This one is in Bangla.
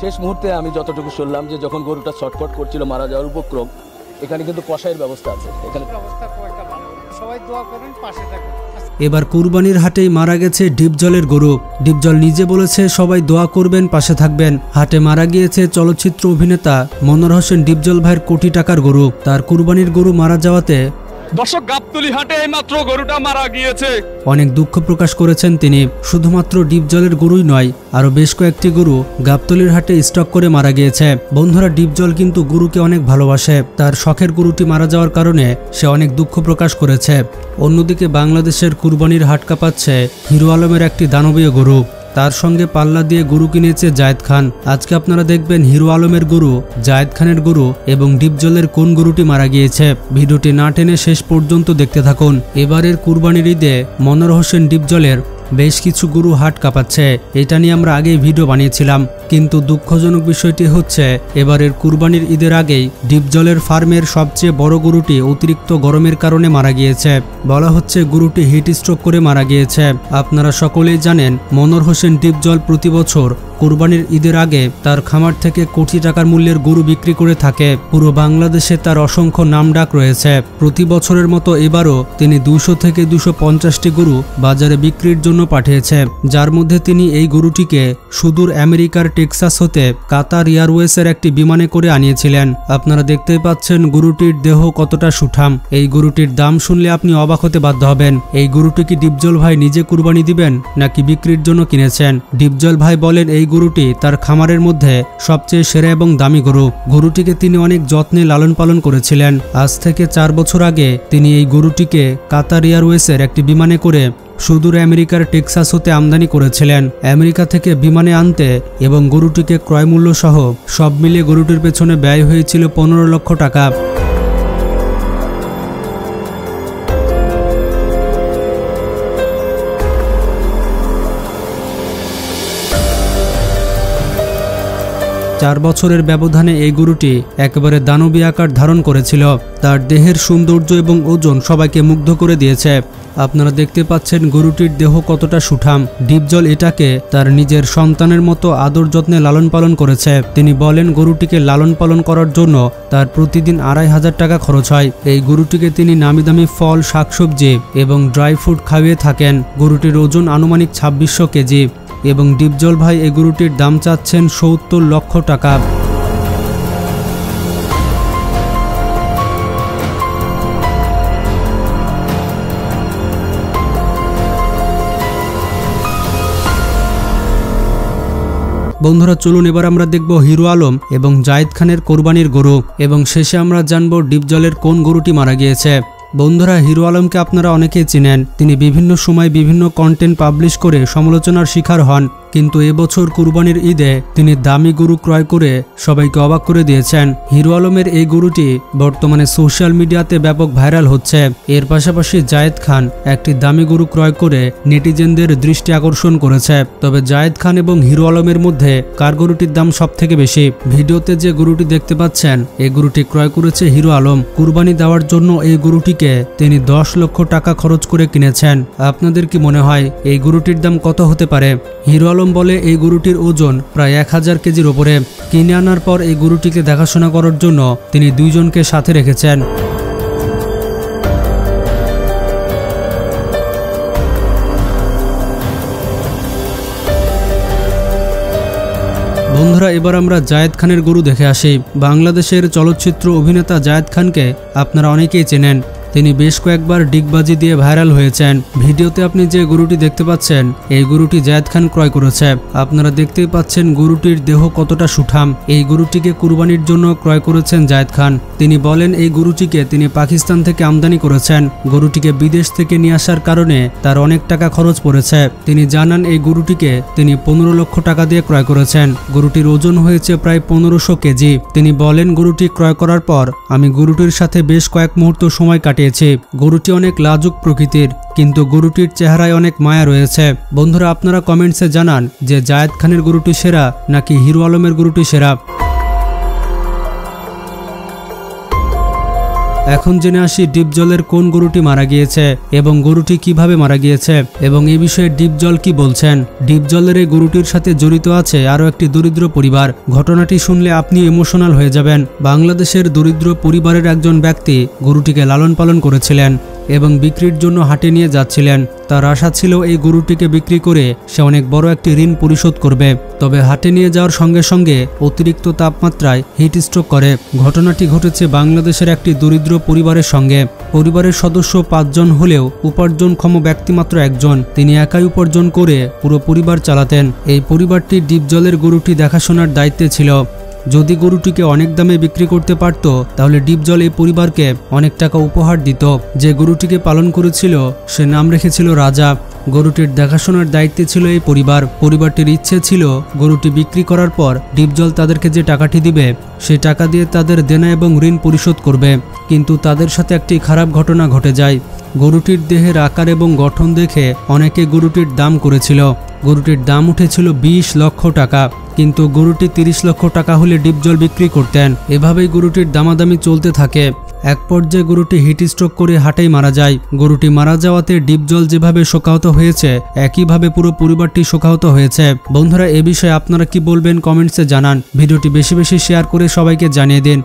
শেষ মুহূর্তে আমি যতটুকু শুনলাম যে যখন গরুটা ছটফট করছিল মারা যাওয়ার উপক্রম, এখানে কিন্তু কষাইয়ের ব্যবস্থা আছে। এখানে সবাই দোয়া করেন, পাশে থাকুন। এবার কুরবানির হাটেই মারা গেছে ডিপজলের গরু। ডিপজল নিজে বলেছে সবাই দোয়া করবেন, পাশে থাকবেন। হাটে মারা গিয়েছে চলচ্চিত্র অভিনেতা মনোয়ার হোসেন ডিপজল ভাইয়ের কোটি টাকার গরু। তার কুরবানির গরু মারা যাওয়াতে দর্শক, গাবতলী হাটে এইমাত্র গরুটা মারা গিয়েছে। অনেক দুঃখ প্রকাশ করেছেন তিনি। শুধুমাত্র ডিপজলের গরুই নয়, আরো বেশ কয়েকটি গরু গাবতলীর হাটে স্টক করে মারা গিয়েছে। বন্ধুরা, ডিপজল কিন্তু গরুকে অনেক ভালোবাসে। তার শখের গরুটি মারা যাওয়ার কারণে সে অনেক দুঃখ প্রকাশ করেছে। অন্যদিকে বাংলাদেশের কুরবানির হাট কাঁপাচ্ছে হিরো আলমের একটি দানবীয় গরু। তার সঙ্গে পাল্লা দিয়ে গরু কিনেছে জায়েদ খান। আজকে আপনারা দেখবেন হিরো আলমের গরু, জায়েদ খানের গরু এবং ডিপজলের কোন গরুটি মারা গিয়েছে। ভিডিওটি না টেনে শেষ পর্যন্ত দেখতে থাকুন। এবারের কুরবানির ঈদে মনোয়ার হোসেন ডিপজলের বেশ কিছু গরু হাট কাঁপাচ্ছে। এটা নিয়ে আমরা আগেই ভিডিও বানিয়েছিলাম, কিন্তু দুঃখজনক বিষয়টি হচ্ছে এবারের কুরবানির ঈদের আগেই ডিপজলের ফার্মের সবচেয়ে বড় গরুটি অতিরিক্ত গরমের কারণে মারা গিয়েছে। বলা হচ্ছে গরুটি হিট স্ট্রোক করে মারা গিয়েছে। আপনারা সকলেই জানেন মনোয়ার হোসেন ডিপজল প্রতি বছর কুরবানির ঈদের আগে তার খামার থেকে কোটি টাকার মূল্যের গরু বিক্রি করে থাকে। পুরো বাংলাদেশে তার অসংখ্য নামডাক রয়েছে। প্রতি বছরের মতো এবারও তিনি 200 থেকে 250টি গরু বাজারে বিক্রির জন্য পাঠিয়েছে, যার মধ্যে তিনি এই গরুটিকে সুদূর আমেরিকার টেক্সাস হতে কাতার এয়ারওয়েজের একটি বিমানে করে আনিয়েছিলেন। আপনারা দেখতেই পাচ্ছেন গরুটির দেহ কতটা সুঠাম। এই গরুটির দাম শুনলে আপনি অবাক হতে বাধ্য হবেন। এই গরুটি কি ডিপজল ভাই নিজে কুরবানি দিবেন নাকি বিক্রির জন্য কিনেছেন? ডিপজল ভাই বলেন এই গরুটি তার খামারের মধ্যে সবচেয়ে সেরা এবং দামি গরু। গরুটিকে তিনি অনেক যত্নে লালন পালন করেছিলেন। আজ থেকে 4 বছর আগে তিনি এই গরুটিকে কাতার এয়ারওয়েজের একটি বিমানে করে সুদূর আমেরিকার টেক্সাস হতে আমদানি করেছিলেন। আমেরিকা থেকে বিমানে আনতে এবং গরুটিকে ক্রয় মূল্য সহ সব মিলিয়ে গরুটির পেছনে ব্যয় হয়েছিল 15 লক্ষ টাকা। চার বছরের ব্যবধানে এই গরুটি একেবারে দানবী আকার ধারণ করেছিল। তার দেহের সৌন্দর্য এবং ওজন সবাইকে মুগ্ধ করে দিয়েছে। আপনারা দেখতে পাচ্ছেন গরুটির দেহ কতটা সুঠাম। ডিপজল এটাকে তার নিজের সন্তানের মতো আদর যত্নে লালন পালন করেছে। তিনি বলেন গরুটিকে লালন পালন করার জন্য তার প্রতিদিন 2500 টাকা খরচ হয়। এই গরুটিকে তিনি নামি দামি ফল, শাকসবজি এবং ড্রাই ফ্রুট খাইয়ে থাকেন। গরুটির ওজন আনুমানিক 2600 কেজি এবং ডিপজল ভাই এই গরুটির দাম চাচ্ছেন 70 লক্ষ টাকা। বন্ধুরা, চলুন এবার আমরা দেখব হিরো আলম এবং জায়েদ খানের কোরবানির গরু এবং শেষে আমরা জানব ডিপজলের কোন গরুটি মারা গিয়েছে। বন্ধুরা, হিরো আলমকে আপনারা অনেকেই চিনেন। তিনি বিভিন্ন সময় বিভিন্ন কন্টেন্ট পাবলিশ করে সমালোচনার শিকার হন, কিন্তু এবছর কুরবানির ঈদে তিনি দামি গরু ক্রয় করে সবাইকে অবাক করে দিয়েছেন। হিরো আলমের এই গরুটি বর্তমানে সোশ্যাল মিডিয়াতে ব্যাপক ভাইরাল হচ্ছে। এর পাশাপাশি জায়েদ খান একটি দামি গরু ক্রয় করে নেটিজেনদের দৃষ্টি আকর্ষণ করেছে। তবে জায়েদ খান এবং হিরো আলমের মধ্যে কার গরুটির দাম সব থেকে বেশি? ভিডিওতে যে গরুটি দেখতে পাচ্ছেন এই গরুটি ক্রয় করেছে হিরো আলম। কুরবানি দেওয়ার জন্য এই গরুটিকে তিনি 10 লক্ষ টাকা খরচ করে কিনেছেন। আপনাদের কি মনে হয় এই গরুটির দাম কত হতে পারে? হিরো আলম বলে এই গরুটির ওজন প্রায় 1000 কেজির ওপরে। কিনে আনার পর এই গরুটিকে দেখাশোনা করার জন্য তিনি 2 জনকে সাথে রেখেছেন। বন্ধুরা, এবার আমরা জায়েদ খানের গরু দেখে আসি। বাংলাদেশের চলচ্চিত্র অভিনেতা জায়েদ খানকে আপনারা অনেকেই চেনেন। তিনি বেশ কয়েকবার ডিগবাজি দিয়ে ভাইরাল হয়েছেন। ভিডিওতে আপনি যে গরুটি দেখতে পাচ্ছেন এই গরুটি জায়েদ খান ক্রয় করেছে। আপনারা দেখতেই পাচ্ছেন গরুটির দেহ কতটা সুঠাম। এই গরুটিকে কুরবানির জন্য ক্রয় করেছেন জায়েদ খান। তিনি বলেন এই গরুটিকে তিনি পাকিস্তান থেকে আমদানি করেছেন। গরুটিকে বিদেশ থেকে নিয়ে আসার কারণে তার অনেক টাকা খরচ পড়েছে। তিনি জানান এই গরুটিকে তিনি 15 লক্ষ টাকা দিয়ে ক্রয় করেছেন। গরুটির ওজন হয়েছে প্রায় 1500 কেজি। তিনি বলেন গরুটি ক্রয় করার পর আমি গরুটির সাথে বেশ কয়েক মুহূর্ত সময় কাটিয়েছি। গরুটি অনেক লাজুক প্রকৃতির, কিন্তু গরুটির চেহারায় অনেক মায়া রয়েছে। বন্ধুরা, আপনারা কমেন্টসে জানান যে জায়েদ খানের গরুটি সেরা নাকি হিরো আলমের গরুটি সেরা। এখন জেনে আসি ডিপজলের কোন গরুটি মারা গিয়েছে এবং গরুটি কিভাবে মারা গিয়েছে এবং এই বিষয়ে ডিপজল কি বলছেন। ডিপজলের এই গরুটির সাথে জড়িত আছে আরও একটি দরিদ্র পরিবার। ঘটনাটি শুনলে আপনি ইমোশনাল হয়ে যাবেন। বাংলাদেশের দরিদ্র পরিবারের একজন ব্যক্তি গরুটিকে লালন পালন করেছিলেন এবং বিক্রির জন্য হাটে নিয়ে যাচ্ছিলেন। তার আশা ছিল এই গরুটিকে বিক্রি করে সে অনেক বড় একটি ঋণ পরিশোধ করবে। তবে হাটে নিয়ে যাওয়ার সঙ্গে সঙ্গে অতিরিক্ত তাপমাত্রায় হিট স্ট্রোক করে। ঘটনাটি ঘটেছে বাংলাদেশের একটি দরিদ্র পরিবারের সঙ্গে। পরিবারের সদস্য 5 জন হলেও উপার্জনক্ষম ব্যক্তি মাত্র একজন। তিনি একাই উপার্জন করে পুরো পরিবার চালাতেন। এই পরিবারটি ডিপজলের গরুটি দেখাশোনার দায়িত্বে ছিল। যদি গরুটিকে অনেক দামে বিক্রি করতে পারত তাহলে ডিপজল এই পরিবারকে অনেক টাকা উপহার দিত। যে গরুটিকে পালন করেছিল সে নাম রেখেছিল রাজা। গরুটির দেখাশোনার দায়িত্বে ছিল এই পরিবারটির ইচ্ছে ছিল গরুটি বিক্রি করার পর ডিপজল তাদেরকে যে টাকাটি দিবে সেই টাকা দিয়ে তাদের দেনা এবং ঋণ পরিশোধ করবে। কিন্তু তাদের সাথে একটি খারাপ ঘটনা ঘটে যায়। গরুটির দেহের আকার এবং গঠন দেখে অনেকে গরুটির দাম করেছিল। গরুটির দাম উঠেছিল 20 লক্ষ টাকা, কিন্তু গরুটি 30 লক্ষ টাকা হলে ডিপজল বিক্রি করতেন। এভাবেই গরুটির দামাদামি চলতে থাকে। এক পর্যায়ে গরুটি হিট স্ট্রোক করে হাটেই মারা যায়। গরুটি মারা যাওয়াতে ডিপজল যেভাবে শোকাহত হয়েছে একইভাবে পুরো পরিবারটি শোকাহত হয়েছে। বন্ধুরা, এ বিষয়ে আপনারা কি বলবেন কমেন্টসে জানান। ভিডিওটি বেশি বেশি শেয়ার করে সবাইকে জানিয়ে দিন।